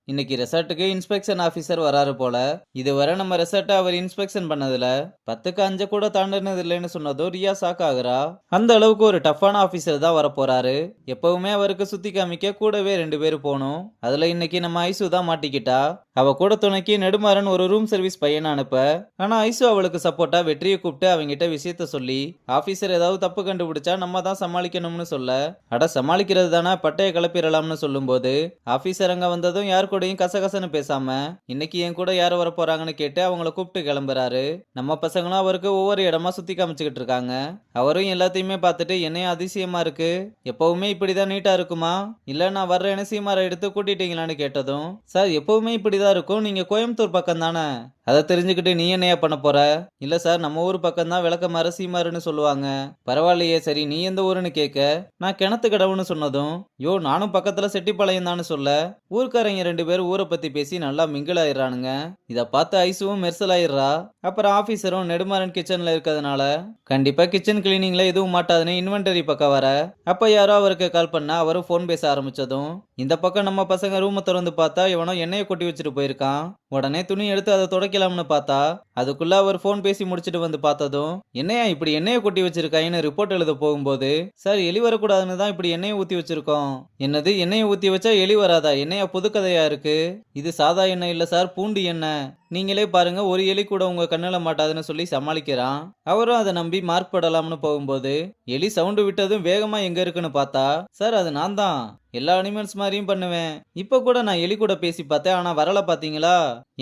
இன்னைக்கு ரெசார்ட்டுக்கு inspection officer வராரு போல. இதுவரை நம்ம ரெசார்ட்டை அவர் இன்ஸ்பெக்ஷன் பண்ணதுல 10க்கு 5 கூட தாண்டினது இல்லைன்னு சொன்னதும் ரியா ஷாக் ஆகுறா. அந்த அளவுக்கு ஒரு டஃப்பான ஆபீசர் தான் வரப்போறாரு. எப்பவுமே அவருக்கு சுத்தி காமிக்க கூடவே 2 பேர் போகணும். அதுல இன்னைக்கு நம்ம ஐசு தான் மாட்டிக்கிட்டா. அவ கூட துணைக்கு நெடுமாறன் ஒரு ரூம் சர்வீஸ் பையனை அனுப்ப, ஆனா ஐசு அவளுக்கு சப்போர்ட்டா வெற்றியை கூப்பிட்டு அவங்கிட்ட விஷயத்த சொல்லி, ஆபீசர் ஏதாவது தப்பு கண்டுபிடிச்சா நம்ம தான் சமாளிக்கணும்னு சொல்ல, அட சமாளிக்கிறது தானே பட்டைய கிளப்பிடலாம்னு சொல்லும்போது, ஆபீசர் அங்க வந்ததும் யார் கூடயும் கசகசன்னு பேசாம, இன்னைக்கு என் கூட யார் வர போறாங்கன்னு கேட்டு அவங்கள கூப்பிட்டு கிளம்புறாரு. நம்ம பசங்களும் அவருக்கு ஒவ்வொரு இடமா சுத்தி காமிச்சுக்கிட்டு இருக்காங்க. அவரும் எல்லாத்தையுமே பார்த்துட்டு என்னையும் அதிசயமா இருக்கு, எப்பவுமே இப்படிதான் நீட்டா இருக்குமா, இல்ல நான் வர்றேன்னு சீமாரை எடுத்து கூட்டிட்டீங்களான்னு கேட்டதும், சார் எப்பவுமே இப்படிதான் இருக்கும், நீங்க கோயம்புத்தூர் பக்கம் தானே, அதை தெரிஞ்சுக்கிட்டு நீ என்னையா பண்ண போற, இல்ல சார் நம்ம ஊர் பக்கம் தான் விளக்கமாறு சீமாருன்னு சொல்லுவாங்க. பரவாயில்லையே, சரி நீ எந்த ஊருன்னு கேட்க, நான் கிணத்து கடவுன்னு சொன்னதும், யோ நானும் பக்கத்துல செட்டிப்பாளையம் தான்னு சொல்ல, ஊர்க்காரங்க 2 பேரும் ஊரை பத்தி பேசி நல்லா மிங்கிள் ஆயிடுறானுங்க. இத பார்த்து ஐசுவும் மெர்சல் ஆயிடுறா. அப்புறம் ஆபீசரும் நெடுமாறன் கிச்சன்ல இருக்கிறதுனால கண்டிப்பா கிச்சன் கிளீனிங்ல எதுவும் மாட்டாதுன்னு இன்வென்டரி பக்கம் வர, அப்ப யாரோ அவருக்கு கால் பண்ண அவரும் போன் பேச ஆரம்பிச்சதும், இந்த பக்கம் நம்ம பசங்க ரூமை திறந்து பார்த்தா இவனோ எண்ணெயை கொட்டி வச்சுட்டு போயிருக்கான். உடனே துணி எடுத்து அதை துடைக்கலாம்னு பார்த்தா, அதுக்குள்ள அவர் போன் பேசி முடிச்சிட்டு வந்து பார்த்ததும், என்னையா இப்படி எண்ணெயை கொட்டி வச்சிருக்காயின்னு ரிப்போர்ட் எழுத போகும்போது, சார் எலி வரக்கூடாதுன்னு தான் இப்படி எண்ணெயை ஊத்தி வச்சிருக்கோம். என்னது எண்ணெயை ஊத்தி வச்சா எலி வராதா, என்னையா புதுக்கதையா இருக்கு, இது சாதா எண்ணெய் இல்ல சார், பூண்டு எண்ணெய், நீங்களே பாருங்க ஒரு எலி கூட உங்க கண்ணுல மாட்டாதுன்னு சொல்லி சமாளிக்கிறான். அவரும் அதை நம்பி மார்க் படலாம்னு போகும்போது, எலி சவுண்டு விட்டதும் வேகமா எங்க இருக்குன்னு பார்த்தா, சார் அது நான் தான், எல்லா அனிமல்ஸ் மாதிரியும் பண்ணுவேன், இப்ப கூட நான் எலி கூட பேசி பார்த்தேன், ஆனா வரல பாத்தீங்களா,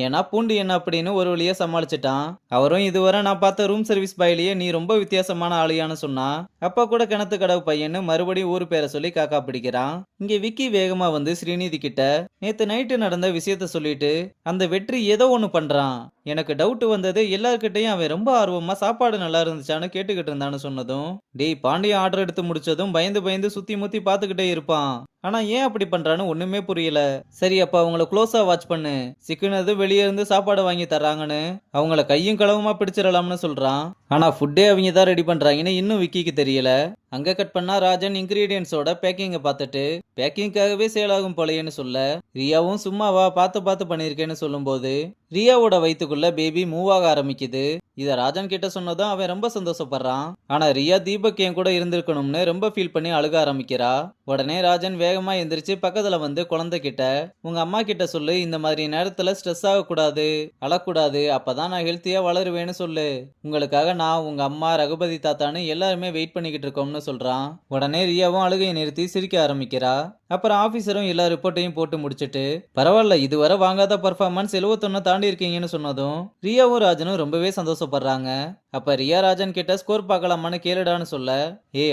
ஏன்னா பூண்டு என்ன அப்படின்னு ஒரு வழியா சமாளிச்சிட்டான். அவரும் இதுவரை நான் பார்த்த ரூம் சர்வீஸ் பாயிலேயே நீ ரொம்ப வித்தியாசமான ஆளியான்னு சொன்னா, அப்பா கூட கிணத்து கடவு பையன்னு மறுபடியும் ஊர் பேரை சொல்லி காக்கா பிடிக்கிறான். இங்க விக்கி வேகமா வந்து ஸ்ரீநிதி கிட்ட நேத்து நைட்டு நடந்த விஷயத்த சொல்லிட்டு, அந்த வெற்றி ஏதோ ஒண்ணு பண்றான், எனக்கு டவுட் வந்தது, எல்லார்கிட்டையும் அவன் ரொம்ப ஆர்வமா சாப்பாடு நல்லா இருந்துச்சான்னு கேட்டுக்கிட்டு இருந்தான்னு சொன்னதும், டேய் பாண்டியன் ஆர்டர் எடுத்து முடிச்சதும் பயந்து பயந்து சுத்தி முத்தி பாத்துக்கிட்டே இருப்பான், ஆனா ஏன் அப்படி பண்றான்னு ஒண்ணுமே புரியல, சரி அப்ப அவங்கள க்ளோஸா வாட்ச் பண்ணு, சிக்கனது வெளியே இருந்து சாப்பாடு வாங்கி தர்றாங்கன்னு அவங்கள கையும் களவுமா பிடிச்சிடலாம்னு சொல்றான். ஆனா ஃபுட்டே அவங்க தான் ரெடி பண்றாங்கன்னு இன்னும் விக்கிக்கு தெரியல. அங்க கட் பண்ணா ராஜன் இன்கிரீடியன்ஸோட பேக்கிங்க பார்த்துட்டு, பேக்கிங்காகவே சேல் ஆகும் போலையேன்னு சொல்ல, ரியாவும் சும்மாவா பார்த்து பார்த்து பண்ணிருக்கேன்னு சொல்லும்போது, ரியாவோட வயித்துக்குள்ள பேபி மூவ் ஆக ஆரம்பிக்குது. இத ராஜன் கிட்ட சொன்னதும் அவன் ரொம்ப சந்தோஷப்படுறான். ஆனா ரியா தீபக் என் கூட இருந்திருக்கணும்னு ரொம்ப ஃபீல் பண்ணி அழுக ஆரம்பிக்கிறா. உடனே ராஜன் வேகமா எந்திரிச்சு பக்கத்துல வந்து குழந்தை கிட்ட, உங்க அம்மா கிட்ட சொல்லு, இந்த மாதிரி நேரத்துல ஸ்ட்ரெஸ் ஆகக்கூடாது, அழக்கூடாது, அப்பதான் நான் ஹெல்த்தியா வளருவேன்னு சொல்லு, உங்களுக்காக நான் உங்க அம்மா ரகுபதி தாத்தான்னு எல்லாருமே வெயிட் பண்ணிக்கிட்டு இருக்கோம்னு சொல்றான். உடனே ரியாவும் அழுகையை நிறுத்தி சிரிக்க ஆரம்பிக்கிறா. அப்புறம் ஆபீசரும் எல்லா ரிப்போர்ட்டையும் போட்டு முடிச்சிட்டு, பரவாயில்ல இதுவரை வாங்காத பர்ஃபார்மன்ஸ் 71 தாண்டி இருக்கீங்கன்னு சொன்னதும் ரியாவும் ராஜனும் ரொம்பவே சந்தோஷப்படுறாங்க. அப்ப ரியா ராஜன் கிட்ட ஸ்கோர் பார்க்கலாமான்னு கேளுடான்னு சொல்ல,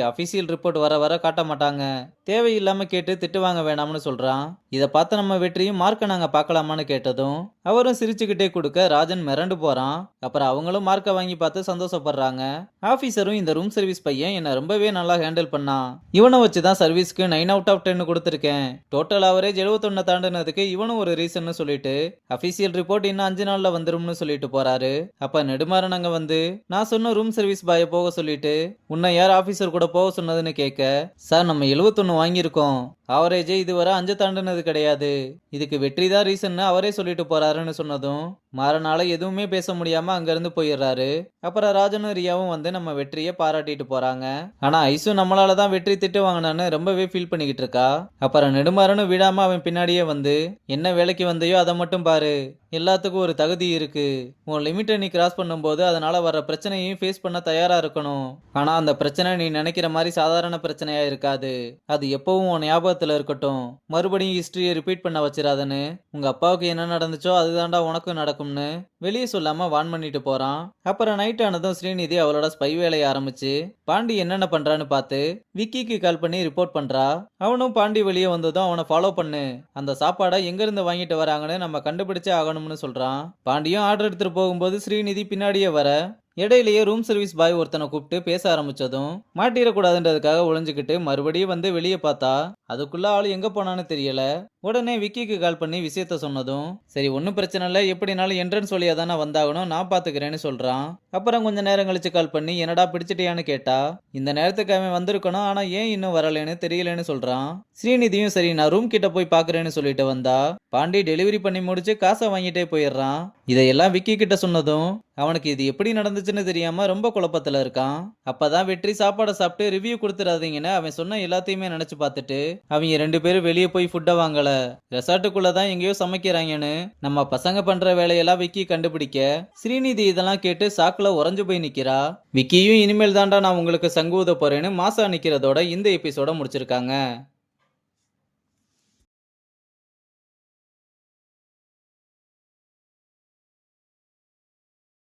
அபிஷியல் ரிப்போர்ட் வர வர காட்ட மாட்டாங்க, தேவையில்லாம கேட்டு திட்டு வாங்க வேணாம்னு சொல்றான். இத பார்த்து நம்ம வெற்றியும் மார்க்கை நாங்க பார்க்கலாமான்னு கேட்டதும் அவரும் சிரிச்சுக்கிட்டே கொடுக்க ராஜன் மிரண்டு போறான். அப்புறம் அவங்களும் மார்க்கை வாங்கி பார்த்து சந்தோஷப்படுறாங்க. ஆபீசரும் இந்த ரூம் சர்வீஸ் பையன் என்ன ரொம்பவே நல்லா ஹேண்டில் பண்ணான், இவனை வச்சுதான் சர்வீஸ்க்கு 9 out of 10 கொடுத்திருக்கேன், டோட்டல் ஆவரேஜ் 71 தாண்டினதுக்கு இவனும் ஒரு ரீசன் சொல்லிட்டு அபிஷியல் ரிப்போர்ட் இன்னும் 5 நாள்ல வந்துரும்னு சொல்லிட்டு போறாரு. அப்ப நெடுமாறன் அங்க வந்து, நான் சொன்ன ரூம் சர்வீஸ் பாய போக சொல்லிட்டு, உன்னை யார் ஆபீசர் கூட போக சொன்னதுன்னு கேட்க, சார் நம்ம 71 வாங்கியிருக்கோம், ஆவரேஜே இதுவரை 5 தாண்டினது கிடையாது, இதுக்கு வெற்றி தான் ரீசன் அவரே சொல்லிட்டு போறாருன்னு சொன்னதும் மாறனால எதுவுமே பேச முடியாம அங்க இருந்து போயிடுறாரு. அப்புறம் ராஜனும் ரியாவும் வந்து நம்ம வெற்றியை பாராட்டிட்டு போறாங்க. ஆனா ஐசு நம்மளாலதான் வெற்றி திட்டு வாங்கினான்னு ரொம்பவே ஃபீல் பண்ணிக்கிட்டு இருக்கா. அப்புறம் நெடுமாறனும் விடாம அவன் பின்னாடியே வந்து, என்ன வேலைக்கு வந்தையோ அதை மட்டும் பாரு, எல்லாத்துக்கும் ஒரு தகுதி இருக்கு, உன் லிமிட்டை நீ கிராஸ் பண்ணும்போது அதனால வர பிரச்சனையும் ஃபேஸ் பண்ண தயாரா இருக்கணும், ஆனா அந்த பிரச்சனை நீ நினைக்கிற மாதிரி சாதாரண பிரச்சனையா இருக்காது, அது எப்பவும் உன் ஞாபகத்துல இருக்கட்டும், மறுபடியும் ஹிஸ்டரியை ரிப்பீட் பண்ண வச்சிடாதன்னு, உங்க அப்பாவுக்கு என்ன நடந்துச்சோ அதுதான்டா உனக்கும் நடக்கும்னு வெளியே சொல்லாம வான் பண்ணிட்டு போறான். அப்புறம் நைட் ஆனதும் ஸ்ரீநிதி அவளோட ஸ்பை வேலையை ஆரம்பிச்சு பாண்டி என்னென்ன பண்றான்னு பார்த்து விக்கிக்கு கால் பண்ணி ரிப்போர்ட் பண்றா. அவனும் பாண்டி வெளியே வந்ததும் அவனை ஃபாலோ பண்ணு, அந்த சாப்பாடை எங்க இருந்து வாங்கிட்டு வராங்கன்னு நம்ம கண்டுபிடிச்சே ஆகணும்னு சொல்றான். பாண்டியும் ஆர்டர் எடுத்துட்டு போகும்போது ஸ்ரீநிதி பின்னாடியே வர, இடையிலேயே ரூம் சர்வீஸ் பாய் ஒருத்தனை கூப்பிட்டு பேச ஆரம்பிச்சதும் மாட்டிடக்கூடாதுன்றதுக்காக ஒளிஞ்சுக்கிட்டு மறுபடியும் வந்து வெளியே பார்த்தா அதுக்குள்ள ஆளு எங்க போனான்னு தெரியல. உடனே விக்கிக்கு கால் பண்ணி விஷயத்த சொன்னதும் சரி ஒன்னும் பிரச்சனை இல்ல, எப்படினாலும் என்ட்ரன்ஸ் வழியா தானே வந்தாகணும், நான் பாத்துக்கிறேன்னு சொல்றான். அப்புறம் கொஞ்ச நேரம் கழிச்சு கால் பண்ணி என்னடா பிடிச்சிட்டியான்னு கேட்டா இந்த நேரத்துக்கு அவன் வந்திருக்கணும், ஆனா ஏன் இன்னும் வரலன்னு தெரியலன்னு சொல்றான். ஸ்ரீநிதியும் சரி நான் ரூம் கிட்ட போய் பாக்குறேன்னு சொல்லிட்டு வந்தா பாண்டி டெலிவரி பண்ணி முடிச்சு காசை வாங்கிட்டே போயிடுறான். இதையெல்லாம் விக்கி கிட்ட சொன்னதும் அவனுக்கு இது எப்படி நடந்துச்சுன்னு தெரியாம ரொம்ப குழப்பத்துல இருக்கான். அப்பதான் வெற்றி சாப்பாடை சாப்பிட்டு ரிவ்யூ கொடுத்துடாதீங்கன்னு அவன் சொன்ன எல்லாத்தையுமே நினைச்சு பார்த்துட்டு அவங்க 2 பேரும் வெளியே போய் ஃபுட்டை வாங்கல, ரெசார்ட்டுக்குள்ளதான் எங்கேயோ சமைக்கிறாங்கன்னு நம்ம பசங்க பண்ற வேலையெல்லாம் விக்கி கண்டுபிடிக்க ஸ்ரீநிதி இதெல்லாம் கேட்டு சாக்குல உறைஞ்சு போய் நிக்கிறா. விக்கியும் இனிமேல் தாண்டா நான் உங்களுக்கு சங்கு ஊத போறேன்னு மாசா நிக்கிறதோட இந்த எபிசோட முடிச்சிருக்காங்க.